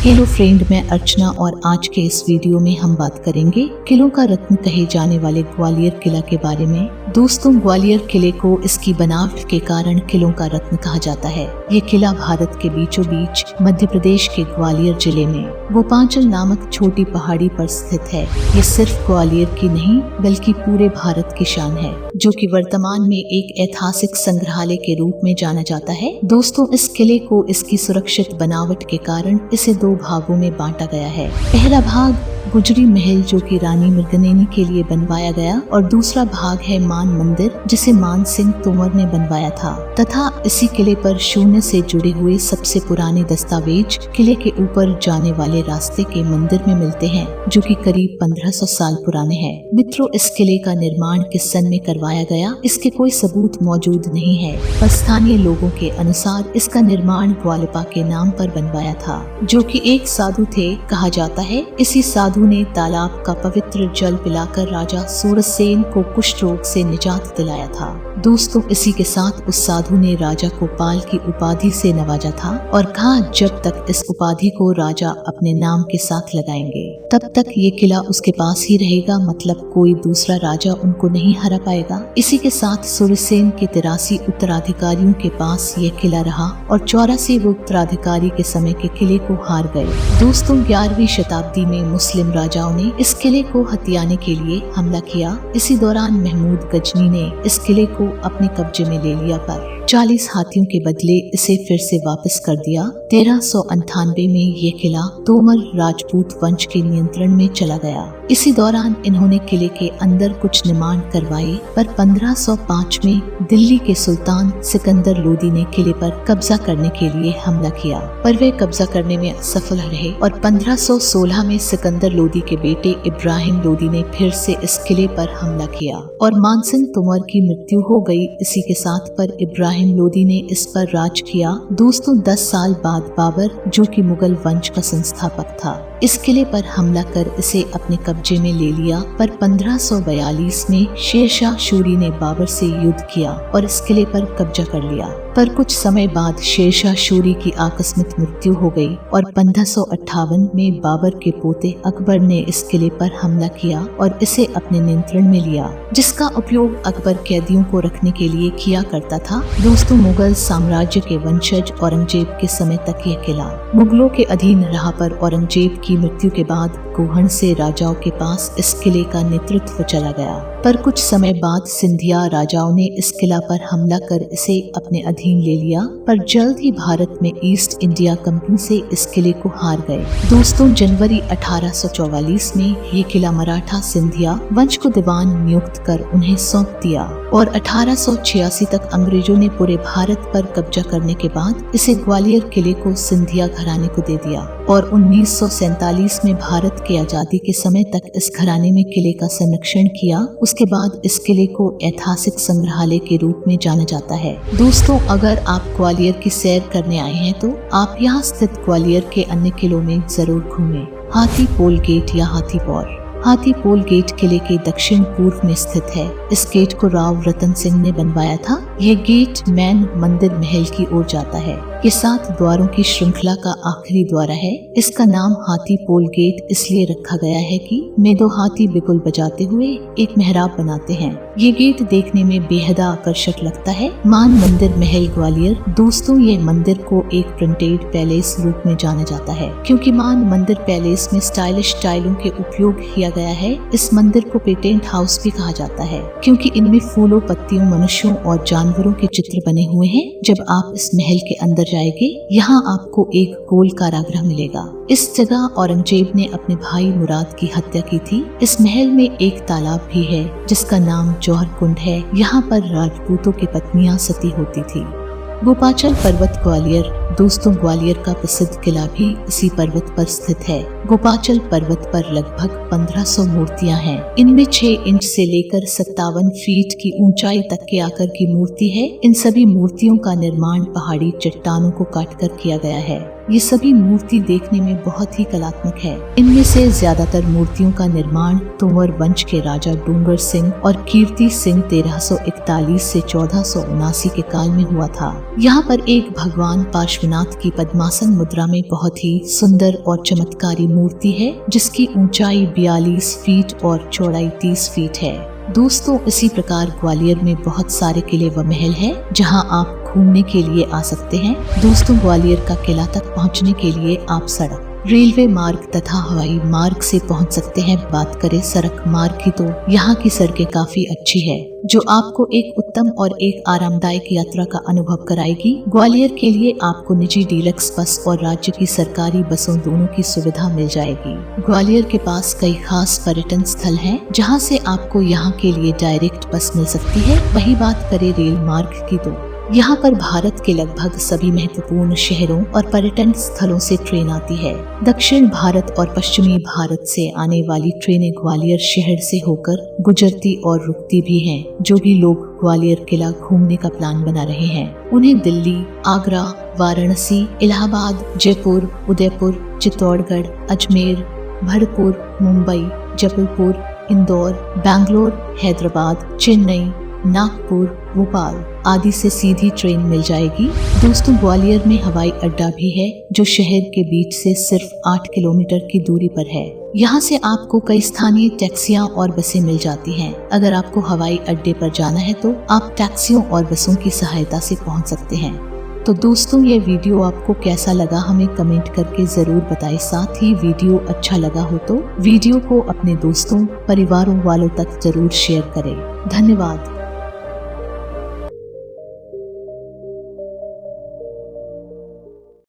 Hello friend, मैं अर्चना और आज के इस वीडियो में हम बात करेंगे किलों का रत्न कहे जाने वाले ग्वालियर किला के बारे में। दोस्तों, ग्वालियर किले को इसकी बनावट के कारण किलों का रत्न कहा जाता है। ये किला भारत के बीचों बीच मध्य प्रदेश के ग्वालियर जिले में गोपांचल नामक छोटी पहाड़ी पर स्थित है। ये सिर्फ ग्वालियर की नहीं बल्कि पूरे भारत की शान है, जो कि वर्तमान में एक ऐतिहासिक संग्रहालय के रूप में जाना जाता है। दोस्तों, इस किले को इसकी सुरक्षित बनावट के कारण इसे दो भागों में बांटा गया है। पहला भाग गुजरी महल, जो कि रानी मृगनयनी के लिए बनवाया गया, और दूसरा भाग है मान मंदिर, जिसे मान सिंह तोमर ने बनवाया था। तथा इसी किले पर शून्य से जुड़े हुए सबसे पुराने दस्तावेज किले के ऊपर जाने वाले रास्ते के मंदिर में मिलते हैं, जो कि करीब 1500 साल पुराने हैं। मित्रों, इस किले का निर्माण किस सन में करवाया गया, इसके कोई सबूत मौजूद नहीं है, पर स्थानीय लोगों के अनुसार इसका निर्माण ग्वालिपा के नाम पर बनवाया था, जो कि एक साधु थे। कहा जाता है इसी साधु ने तालाब का पवित्र जल पिलाकर राजा सूरसेन को कुष्ठ रोग से निजात दिलाया था। दोस्तों, इसी के साथ उस साधु ने राजा को पाल की उपाधि से नवाजा था और कहा जब तक इस उपाधि को राजा अपने नाम के साथ लगाएंगे तब तक ये किला उसके पास ही रहेगा, मतलब कोई दूसरा राजा उनको नहीं हरा पाएगा। इसी के साथ सूरसेन के 83 उत्तराधिकारियों के पास ये किला रहा और 84 उत्तराधिकारी के समय के किले को हार गए। दोस्तों, 11वीं शताब्दी में मुस्लिम राजाओं ने इस किले को हथियाने के लिए हमला किया। इसी दौरान महमूद गजनी ने इस किले को अपने कब्जे में ले लिया, पर 40 हाथियों के बदले इसे फिर से वापस कर दिया। 1398 में ये किला तोमर राजपूत वंश के नियंत्रण में चला गया। इसी दौरान इन्होंने किले के अंदर कुछ निर्माण करवाए, पर 1505 में दिल्ली के सुल्तान सिकंदर लोदी ने किले पर कब्जा करने के लिए हमला किया, पर वे कब्जा करने में असफल रहे और 1516 में सिकंदर लोदी के बेटे इब्राहिम लोदी ने फिर से इस किले पर हमला किया और मानसिंह तोमर की मृत्यु हो गई। इसी के साथ पर इब्राहिम लोदी ने इस पर राज किया। दोस्तों, 10 साल बाद बाबर, जो कि मुगल वंश का संस्थापक था, इस किले पर हमला कर इसे अपने कब्जे में ले लिया, पर 1542 में शेरशाह शूरी ने बाबर से युद्ध किया और इस किले पर कब्जा कर लिया। पर कुछ समय बाद शेरशाह शूरी की आकस्मिक मृत्यु हो गई और 1558 में बाबर के पोते अकबर ने इस किले पर हमला किया और इसे अपने नियंत्रण में लिया, जिसका उपयोग अकबर कैदियों को रखने के लिए किया करता था। दोस्तों, मुगल साम्राज्य के वंशज औरंगजेब के समय तक यह किला मुगलों के अधीन रहा, पर औरंगजेब की मृत्यु के बाद गोहन से राजाओं के पास इस किले का नेतृत्व चला गया। पर कुछ समय बाद सिंधिया राजाओं ने इस किला पर हमला कर इसे अपने अधीन ले लिया, पर जल्द ही भारत में ईस्ट इंडिया कंपनी से इस किले को हार गए। दोस्तों, जनवरी 1844 में ये किला मराठा सिंधिया वंश को दीवान नियुक्त कर उन्हें सौंप दिया और 1886 तक अंग्रेजों ने पूरे भारत पर कब्जा करने के बाद इसे ग्वालियर किले को सिंधिया घराने को दे दिया और 1947 में भारत की आजादी के समय तक इस घराने में किले का संरक्षण किया। उसके बाद इस किले को ऐतिहासिक संग्रहालय के रूप में जाना जाता है। दोस्तों, अगर आप ग्वालियर की सैर करने आए हैं तो आप यहाँ स्थित ग्वालियर के अन्य किलों में जरूर घूमें। हाथी पोल गेट या हाथी पौर। हाथी पोल गेट किले के दक्षिण पूर्व में स्थित है। इस गेट को राव रतन सिंह ने बनवाया था। यह गेट मैन मंदिर महल की ओर जाता है। ये 7 द्वारों की श्रृंखला का आखिरी द्वार है। इसका नाम हाथी पोल गेट इसलिए रखा गया है कि में 2 हाथी बिगुल बजाते हुए एक मेहराब बनाते हैं। ये गेट देखने में बेहद आकर्षक लगता है। मान मंदिर महल ग्वालियर। दोस्तों, ये मंदिर को एक प्रिंटेड पैलेस रूप में जाना जाता है, क्योंकि मान मंदिर पैलेस में स्टाइलिश टाइलों के उपयोग किया गया है। इस मंदिर को पेटेंट हाउस भी कहा जाता है, क्योंकि इनमें फूलों, पत्तियों, मनुष्यों और जानवरों के चित्र बने हुए हैं। जब आप इस महल के अंदर जाएंगे, यहाँ आपको एक गोल कारागृह मिलेगा। इस जगह औरंगजेब ने अपने भाई मुराद की हत्या की थी। इस महल में एक तालाब भी है जिसका नाम जौहर कुंड है। यहाँ पर राजपूतों की पत्नियां सती होती थी। गोपाचल पर्वत ग्वालियर। दोस्तों, ग्वालियर का प्रसिद्ध किला भी इसी पर्वत पर स्थित है। गोपाचल पर्वत पर लगभग 1500 मूर्तियां हैं। इनमें 6 इंच से लेकर 57 फीट की ऊंचाई तक के आकार की मूर्ति है। इन सभी मूर्तियों का निर्माण पहाड़ी चट्टानों को काटकर किया गया है। ये सभी मूर्ति देखने में बहुत ही कलात्मक है। इनमें से ज्यादातर मूर्तियों का निर्माण तोमर वंश के राजा डूंगर सिंह और कीर्ति सिंह 1341 से 1479 के काल में हुआ था। यहाँ पर एक भगवान पार्श्वनाथ की पद्मासन मुद्रा में बहुत ही सुंदर और चमत्कारी मूर्ति है, जिसकी ऊंचाई 42 फीट और चौड़ाई 30 फीट है। दोस्तों, इसी प्रकार ग्वालियर में बहुत सारे किले व महल है जहां आप घूमने के लिए आ सकते हैं। दोस्तों, ग्वालियर का किला तक पहुंचने के लिए आप सड़क, रेलवे मार्ग तथा हवाई मार्ग से पहुंच सकते हैं। बात करें सड़क मार्ग की तो यहाँ की सड़कें काफी अच्छी है, जो आपको एक उत्तम और एक आरामदायक यात्रा का अनुभव कराएगी। ग्वालियर के लिए आपको निजी डीलक्स बस और राज्य की सरकारी बसों दोनों की सुविधा मिल जाएगी। ग्वालियर के पास कई खास पर्यटन स्थल हैं, जहां से आपको यहाँ के लिए डायरेक्ट बस मिल सकती है। वही बात करें रेल मार्ग की तो यहाँ पर भारत के लगभग सभी महत्वपूर्ण शहरों और पर्यटन स्थलों से ट्रेन आती है। दक्षिण भारत और पश्चिमी भारत से आने वाली ट्रेनें ग्वालियर शहर से होकर गुजरती और रुकती भी हैं। जो भी लोग ग्वालियर किला घूमने का प्लान बना रहे हैं, उन्हें दिल्ली, आगरा, वाराणसी, इलाहाबाद, जयपुर, उदयपुर, चित्तौड़गढ़, अजमेर, भरतपुर, मुंबई, जबलपुर, इंदौर, बैंगलोर, हैदराबाद, चेन्नई, नागपुर, भोपाल आदि से सीधी ट्रेन मिल जाएगी। दोस्तों, ग्वालियर में हवाई अड्डा भी है, जो शहर के बीच से सिर्फ 8 किलोमीटर की दूरी पर है। यहाँ से आपको कई स्थानीय टैक्सियाँ और बसें मिल जाती हैं। अगर आपको हवाई अड्डे पर जाना है तो आप टैक्सियों और बसों की सहायता से पहुँच सकते हैं। तो दोस्तों, ये वीडियो आपको कैसा लगा हमें कमेंट करके जरूर बताएं। साथ ही वीडियो अच्छा लगा हो तो वीडियो को अपने दोस्तों, परिवारों वालों तक जरूर शेयर करें। धन्यवाद।